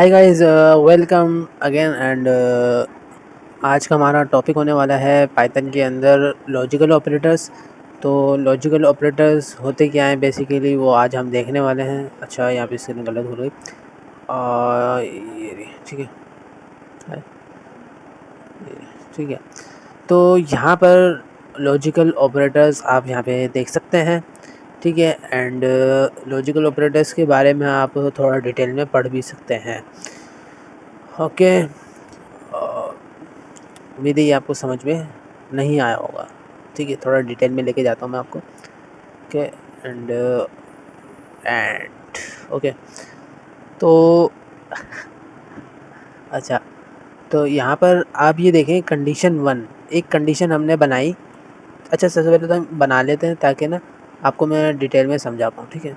Hi guys, welcome again and आज का हमारा टॉपिक होने वाला है पाइथन के अंदर लॉजिकल ऑपरेटर्स। तो लॉजिकल ऑपरेटर्स होते क्या हैं बेसिकली, वो आज हम देखने वाले हैं। अच्छा, यहाँ पे स्क्रीन गलत हो गई। ये ठीक है, ठीक है। तो यहाँ पर लॉजिकल ऑपरेटर्स आप यहाँ पे देख सकते हैं, ठीक है। एंड लॉजिकल ऑपरेटर्स के बारे में आप थोड़ा डिटेल में पढ़ भी सकते हैं। ओके, उम्मीद है ये आपको समझ में नहीं आया होगा, ठीक है। थोड़ा डिटेल में लेके जाता हूँ मैं आपको। ओके एंड ओके, तो अच्छा, तो यहाँ पर आप ये देखें कंडीशन 1, एक कंडीशन हमने बनाई। अच्छा, सबसे पहले तो हम बना लेते हैं ताकि ना आपको मैं डिटेल में समझा पाऊँ, ठीक है।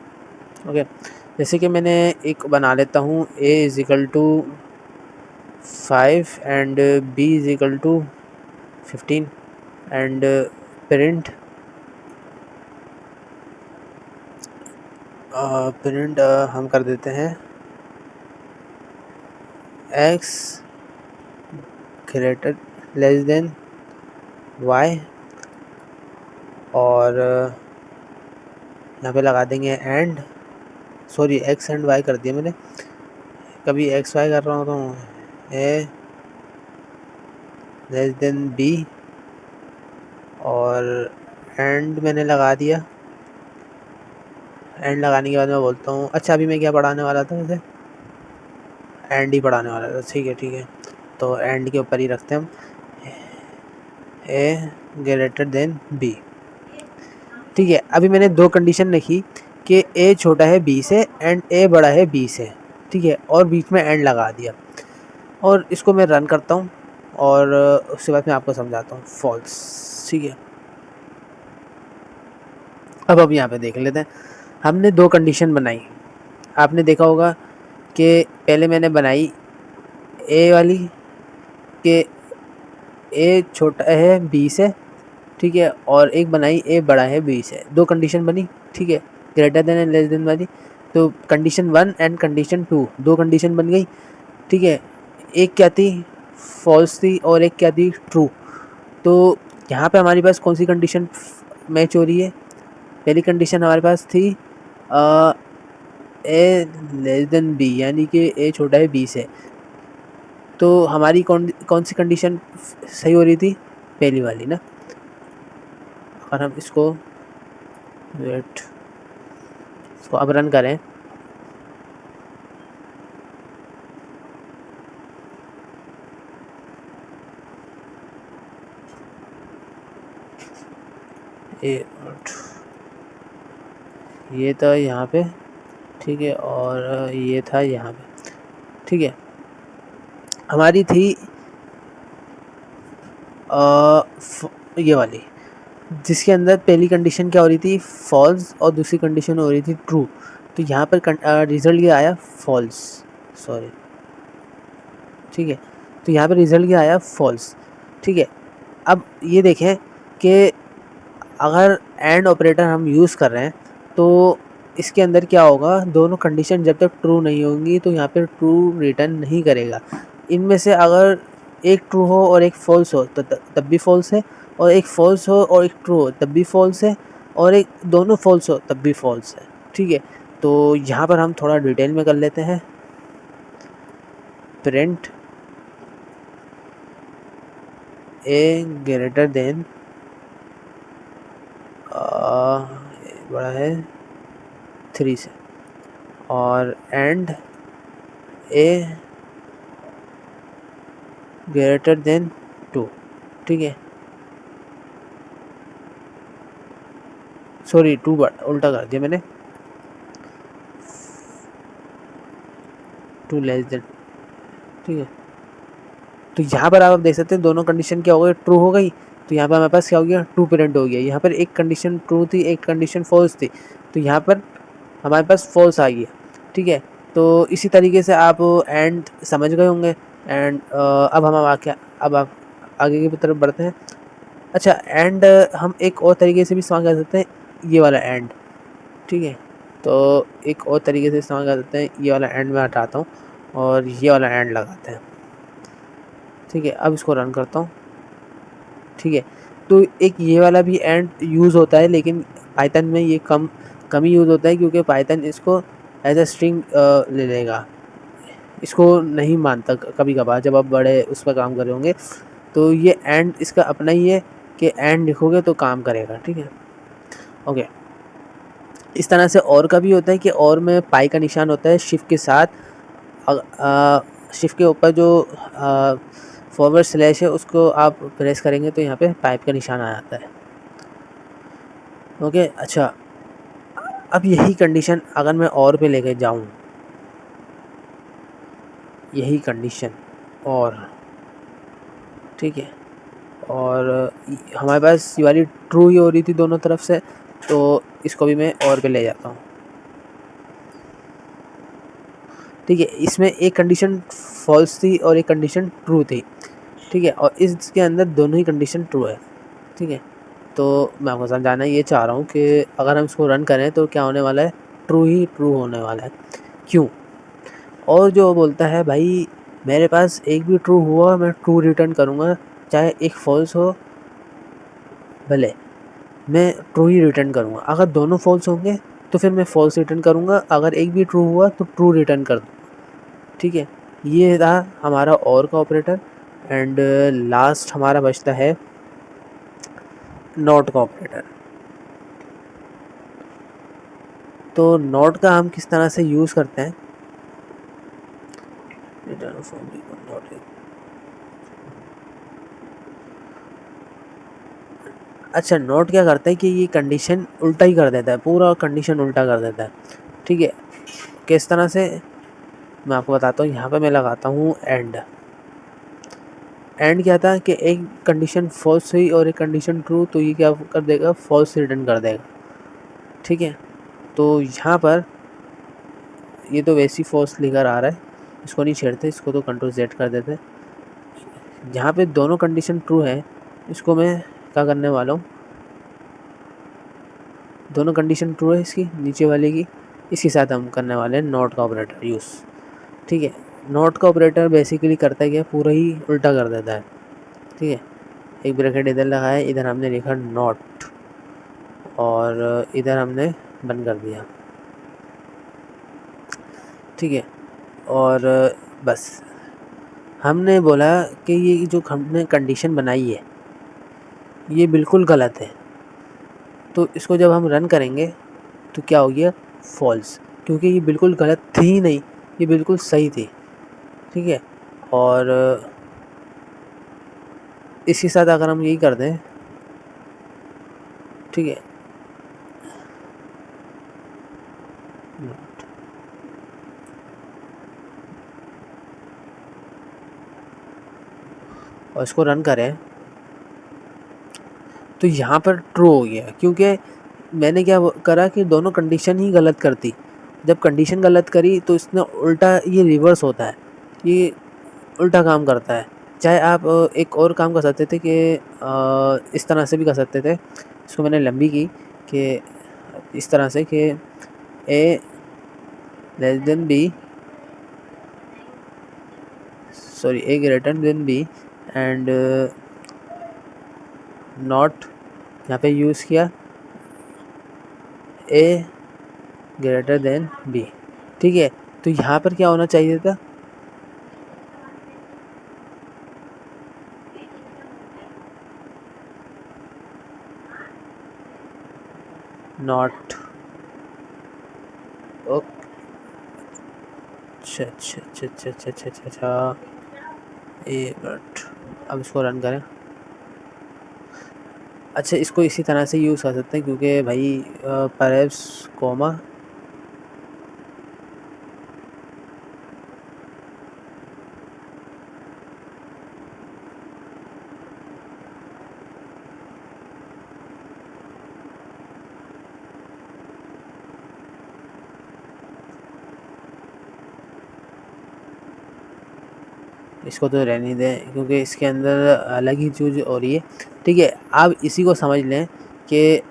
ओके, जैसे कि मैंने एक बना लेता हूँ, a is equal to 5 and b is equal to 15 and print हम कर देते हैं x greater less than y और यहाँ पे लगा देंगे and, sorry x and y कर दिया मैंने, कभी x y कर रहा हूँ तो a लेस देन b और एंड मैंने लगा दिया। एंड लगाने के बाद मैं बोलता हूँ, अच्छा अभी मैं क्या पढ़ाने वाला था वैसे, एंड ही पढ़ाने वाला था, ठीक है ठीक है। तो एंड के ऊपर ही रखते हैं हम, a ग्रेटर देन b, ठीक है। अभी मैंने दो कंडीशन लिखी कि a छोटा है b से एंड a बड़ा है b से, ठीक है, और बीच में एंड लगा दिया। और इसको मैं रन करता हूँ और उसके बाद मैं आपको समझाता हूँ। फॉल्स, ठीक है। अब यहाँ पे देख लेते हैं, हमने दो कंडीशन बनाई। आपने देखा होगा कि पहले मैंने बनाई a वाली कि a छोटा है b से, ठीक है, और एक बनाई a बड़ा है b से। दो कंडीशन बनी, ठीक है, greater than and less than वाली। तो कंडीशन 1 एंड कंडीशन 2, दो कंडीशन बन गई, ठीक है। एक क्या थी, फॉल्स थी, और एक क्या थी, ट्रू। तो यहाँ पे हमारे पास कौन सी कंडीशन मैच हो रही है? पहली कंडीशन हमारे पास थी a लेस देन b, यानी कि a छोटा है b से। तो हमारी कौन सी कंडीशन सही हो रही थी? पहली वाली ना। और हम इसको वेट, इसको अब रन करें, ये था यहाँ पे, ठीक है, और ये था यहाँ पे, ठीक है। हमारी थी ये वाली, जिसके अंदर पहली कंडीशन क्या हो रही थी, फॉल्स, और दूसरी कंडीशन हो रही थी ट्रू। तो यहाँ पर रिजल्ट ये आया फॉल्स, सॉरी, ठीक है। तो यहाँ पर रिजल्ट क्या आया, फॉल्स, ठीक है। अब ये देखें कि अगर एंड ऑपरेटर हम यूज़ कर रहे हैं तो इसके अंदर क्या होगा, दोनों कंडीशन जब तक ट्रू नहीं होंगी तो यहाँ पे ट्रू रिटर्न नहीं करेगा। इनमें से अगर एक ट्रू हो और एक फॉल्स हो तो तब भी फॉल्स है, और एक फॉल्स हो और एक ट्रू हो तब भी फॉल्स है, और एक दोनों फॉल्स हो तब भी फॉल्स है, ठीक है। तो यहाँ पर हम थोड़ा डिटेल में कर लेते हैं। प्रिंट ए ग्रेटर देन बड़ा है 3 से, और एंड ए ग्रेटर देन 2, ठीक है। सॉरी, 2 उल्टा कर दिया मैंने, 2 लेस देन, ठीक है। तो यहाँ पर आप देख सकते हैं दोनों कंडीशन क्या हो गई, ट्रू हो गई। तो यहाँ पर हमारे पास क्या हो गया, ट्रू पेरेंट हो गया। यहाँ पर एक कंडीशन ट्रू थी, एक कंडीशन फॉल्स थी, तो यहाँ पर हमारे पास फॉल्स आ गया, ठीक है। तो इसी तरीके से आप एंड समझ गए होंगे। एंड अब हम आप आगे की तरफ बढ़ते हैं। अच्छा, एंड हम एक और तरीके से भी इस्तेमाल कर सकते हैं, ये वाला एंड, ठीक है। तो एक और तरीके से इस्तेमाल कर सकते हैं, ये वाला एंड में हटाता हूँ और ये वाला एंड लगाते हैं। ठीक है, अब इसको रन करता हूँ। ठीक है, तो एक ये वाला भी एंड यूज़ होता है, लेकिन पाइथन में ये कम ही यूज़ होता है, क्योंकि पाइथन इसको एज अ स्ट्रिंग ले लेगा, इसको नहीं मानता कभी कभार जब आप बड़े उस पर काम कर रहे होंगे। तो ये एंड इसका अपना ही है कि एंड लिखोगे तो काम करेगा। ठीक है, ओके। इस तरह से और का भी होता है कि और में पाई का निशान होता है शिफ्ट के साथ, शिफ्ट के ऊपर जो फॉरवर्ड स्लैश है उसको आप प्रेस करेंगे तो यहाँ पे पाइप का निशान आ जाता है। ओके, अच्छा, अब यही कंडीशन अगर मैं और पे लेके जाऊँ, यही कंडीशन और, ठीक है, और हमारे पास ये वाली ट्रू ही हो रही थी दोनों तरफ से, तो इसको भी मैं और पे ले जाता हूँ। ठीक है, इसमें एक कंडीशन फॉल्स थी और एक कंडीशन ट्रू थी। ठीक है, और इसके अंदर दोनों ही कंडीशन ट्रू है। ठीक है, तो मैं आपको समझाना ये चाह रहा हूँ कि अगर हम इसको रन करें तो क्या होने वाला है, ट्रू ही ट्रू होने वाला है। क्यों? और जो बोलता है भाई मेरे पास एक भी ट्रू हुआ मैं ट्रू रिटर्न करूँगा, चाहे एक फॉल्स हो भले, मैं ट्रू ही रिटर्न करूँगा। अगर दोनों फॉल्स होंगे तो फिर मैं फॉल्स रिटर्न करूँगा, अगर एक भी ट्रू हुआ तो ट्रू रिटर्न कर दूँगा। ठीक है, ये था हमारा और का ऑपरेटर। एंड लास्ट हमारा बचता है नॉट का ऑपरेटर। तो नॉट का हम किस तरह से यूज़ करते हैं, रिटर्न फ्रॉम नॉट। अच्छा, नोट क्या करता है कि ये कंडीशन उल्टा ही कर देता है, पूरा कंडीशन उल्टा कर देता है। ठीक है, किस तरह से मैं आपको बताता हूँ। यहाँ पे मैं लगाता हूँ एंड। एंड क्या था कि एक कंडीशन फॉल्स हुई और एक कंडीशन ट्रू, तो ये क्या कर देगा, फॉल्स रिटर्न कर देगा। ठीक है, तो यहाँ पर ये तो वैसी फॉल्स लेकर आ रहा है, इसको नहीं छेड़ते, इसको तो कंट्रोल Z कर देते। यहाँ पे दोनों कंडीशन ट्रू है, इसको मैं क्या करने वाला हूँ, दोनों कंडीशन ट्रू है इसकी नीचे वाले की, इसके साथ हम करने वाले हैं नॉट का ऑपरेटर यूज़। ठीक है, नॉट का ऑपरेटर बेसिकली करता है क्या, पूरा ही उल्टा कर देता है। ठीक है, एक ब्रैकेट इधर लगाया, इधर हमने लिखा नॉट और इधर हमने बंद कर दिया। ठीक है, और बस हमने बोला कि ये जो हमने कंडीशन बनाई है ये बिल्कुल गलत है, तो इसको जब हम रन करेंगे तो क्या हो गया, फॉल्स, क्योंकि ये बिल्कुल गलत थी ही नहीं, ये बिल्कुल सही थी। ठीक है, और इसके साथ अगर हम यही कर दें, ठीक है, और इसको रन करें तो यहाँ पर ट्रू हो गया, क्योंकि मैंने क्या करा कि दोनों कंडीशन ही गलत करती। जब कंडीशन गलत करी तो इसने उल्टा, ये रिवर्स होता है, ये उल्टा काम करता है। चाहे आप एक और काम कर सकते थे कि इस तरह से भी कर सकते थे, इसको मैंने लंबी की कि इस तरह से कि A less than B, sorry A greater than B, and not यहाँ पे यूज़ किया ए ग्रेटर देन बी। ठीक है, तो यहाँ पर क्या होना चाहिए था, नॉट, ओके, अच्छा अच्छा अच्छा अच्छा अच्छा अच्छा अच्छा अच्छा, ए मिनट, अब इसको रन करें। अच्छा, इसको इसी तरह से यूज़ कर सकते हैं, क्योंकि भाई परहैप्स कोमा, इसको तो रहने दें क्योंकि इसके अंदर अलग ही चीज़ हो रही है। ठीक है, आप इसी को समझ लें कि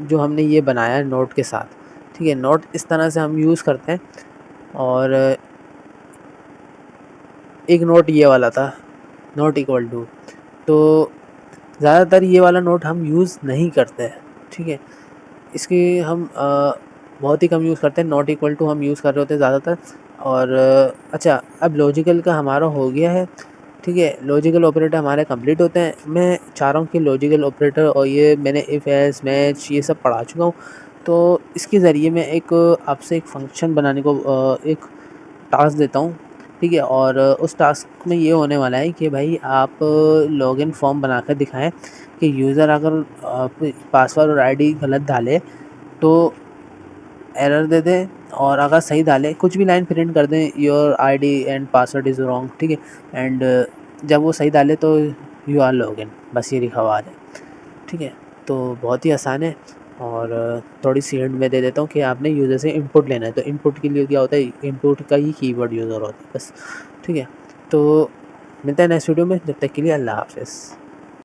जो हमने ये बनाया है नोट के साथ, ठीक है, नोट इस तरह से हम यूज़ करते हैं और एक नोट ये वाला था, नॉट इक्वल टू। तो ज़्यादातर ये वाला नोट हम यूज़ नहीं करते हैं, ठीक है। इसकी हम बहुत ही कम यूज़ करते हैं, नॉट इक्वल टू हम यूज़ कर रहे होते हैं ज़्यादातर। और अच्छा, अब लॉजिकल का हमारा हो गया है, ठीक है। लॉजिकल ऑपरेटर हमारे कंप्लीट होते हैं। मैं चाह रहा हूँ कि लॉजिकल ऑपरेटर और ये मैंने इफ़ एल्स मैच ये सब पढ़ा चुका हूँ। तो इसके ज़रिए मैं एक आपसे एक फ़ंक्शन बनाने को एक टास्क देता हूँ, ठीक है। और उस टास्क में ये होने वाला है कि भाई आप लॉगिन फॉर्म बनाकर दिखाएँ कि यूज़र अगर पासवर्ड और आईडी गलत डाले तो एरर दे दें, और अगर सही डालें कुछ भी लाइन प्रिंट कर दें, your ID and password is wrong, ठीक है। एंड जब वो सही डाले तो यू आर लॉगिन, बस ये लिखा हुआ आ जाए, ठीक है। तो बहुत ही आसान है। और थोड़ी सी हिंट मैं दे देता हूँ कि आपने यूज़र से इनपुट लेना है, तो इनपुट के लिए क्या होता है, इनपुट का ही कीवर्ड यूज़र होता है बस, ठीक है। तो मिलते हैं नेक्स्ट वीडियो में, जब तक के लिए अल्लाह हाफ़िज़।